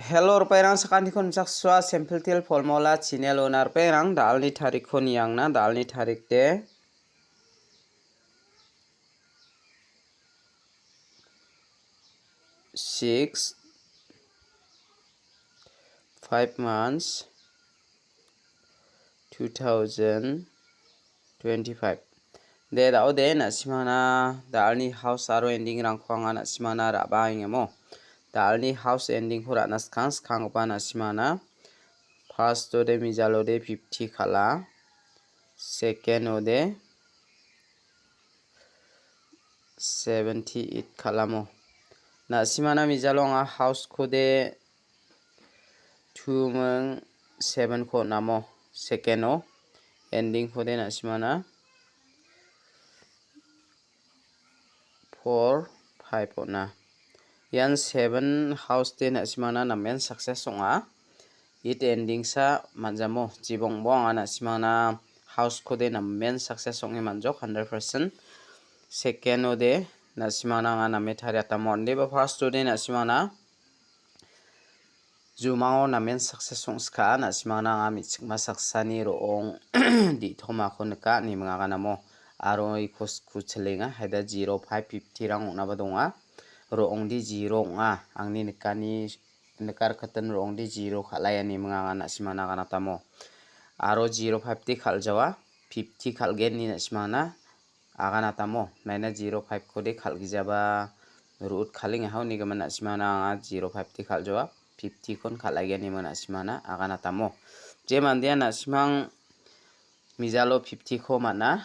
Hello rupairang sakani kon jakswa sample til formula channel onar rupairang dalni tarik kon yangna dalni tarik de 5 months 2025 de dao de na simana dalni house aro ending rang khwanga na simana raba ingemo dalni house ending khura nas khang pa na simana first ode mijalo de 50 khala second ode 78 khalamo na simana mijalo nga house khode 2 meng 7 kho namo second o ending khode na simana 4 5 ona yan 7 house de na simana namen success onga it ending sa manjamo jibong bong ana simana house khode namen success onge manjok 100% second ode na simana nga name tharia tamon de ba first ode na simana jumao namen success ong ska na simana nga michikma saksani roong di thoma khonka ni mga ganamo aro ikos kuchelenga haida 0550 rang ongna badonga roong di 0 nga angni nikani nikar khatan roong di 0 khalayani mga ngana simana kana tamo aro 050 khaljawa 50 khalgen ni na simana agana tamo naina 05 khode khalgijaba root khaling hauni gamana simana 050 khaljawa 50 kon khalageni mana simana agana tamo je mandia na simang mijalo 50 kho mana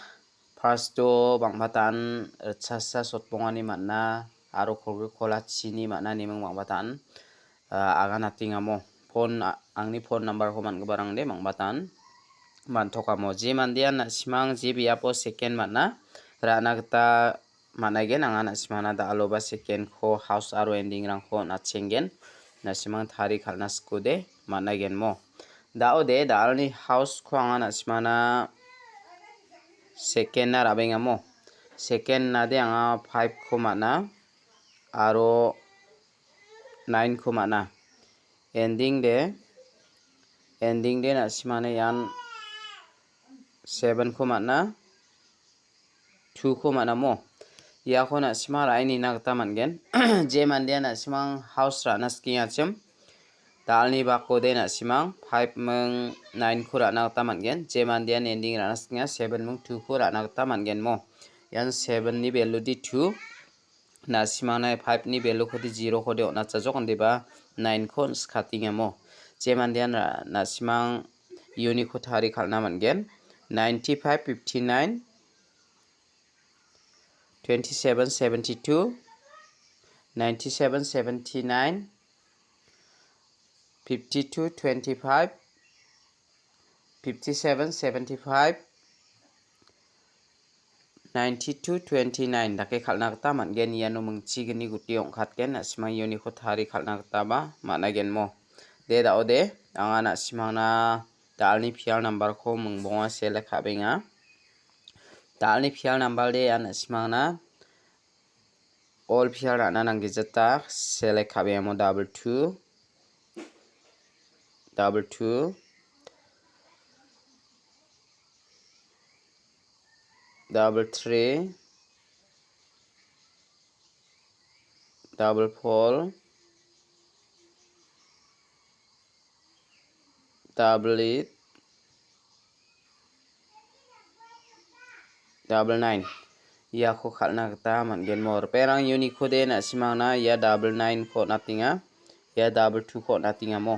first to bangbatan chassa sotpongani mana aro khorgu khola chini mana nimang bangbatan agana tingamo phone angni phone number ko man barang de bangbatan mantokamo je mandia na simang je biapo second mana rana gta managen angana simana da aloba second kho house aro ending rang kho na chengen na simang thari khalna skude managen mo dao de dalni house kho angana simana second na rabenga mo second na de anga 5 kho mana aro 9 kho mana ending de na simana yan 7 kho mana 2 kho mana mo ya kho na simara ini nagta mangen je mandia na simang house ra na skia chem dalni ba ko de na simang 5 meng 9 kho ra nagta mangen je mandia ending ra na skia 7 meng 2 kho ra nagta mangen mo yan 7 ni value di 2 na simana 5 ni value khodi 0 khode ona chajok ondiba 9 kho skatinga mo je mandia na simang unique kho thari khalna mangen 95 59 27 72 97 79 52 25 57 75 92 29 dake khalna gta mangen yano mungchi gni guti ongkhatken asima yoni kho thari khalna gta ba managen mo de dao de angana simana dalni phial number kho mungbonga sele khabenga dalni phial number de ana simana all phial ana nanggijata sele khabemo 22 22 33 44 88 99 ya kho khalna gta mangen mor perang unique khode na simangna ya 99 kho natinga ya 22 kho natinga mo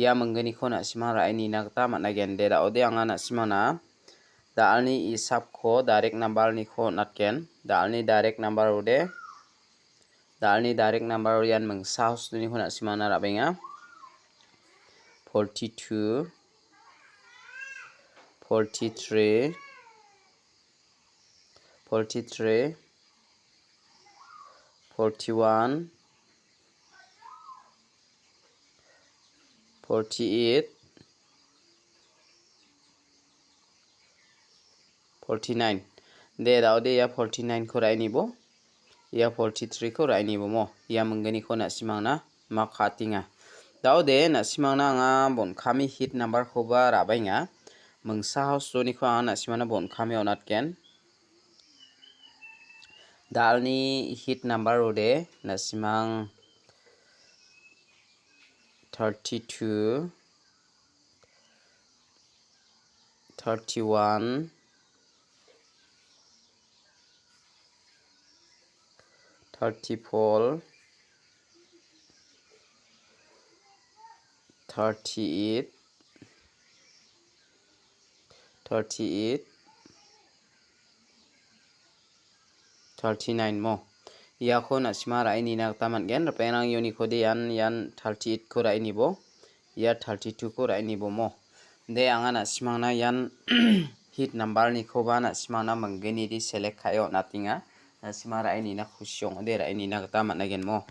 ya mangani kho na simara ini nagta managen de da ode anga na simana dalni isap kho direct number ni kho natken dalni direct number ode dalni direct number yan meng saus ni kho na simana rabenga 42 43 43 41 48 49 de dao de ya 49 ko rai nibo ya 43 ko rai nibo mo ya mangani ko na simangna ma khatinga Dau de na simangna anga bon khami hit number khoba rabainga mungsa house joni kho na simana bon khami onatken dalni hit number ode na simang 32 31 34 38 38 39 mo ya kho na sima rai ni nak taman gen penang yoni kho de yan 38 ko rai ni bo ya 32 ko rai ni bo mo de anga na simang na yan hit number ni kho ba na simang na mangeni di select khayo natinga na sima rai ni na khusyong de rai ni nak taman gen mo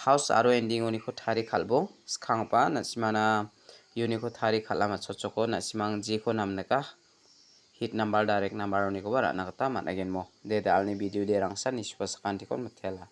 house aro ending oni kho thari khalbo skhang pa na simana yoni kho thari khalama chochoko na simang ji kho namna ka hit number direct number oni ko bara na kata man again mo de dalni video de rangsan ni supasakan tikon mathela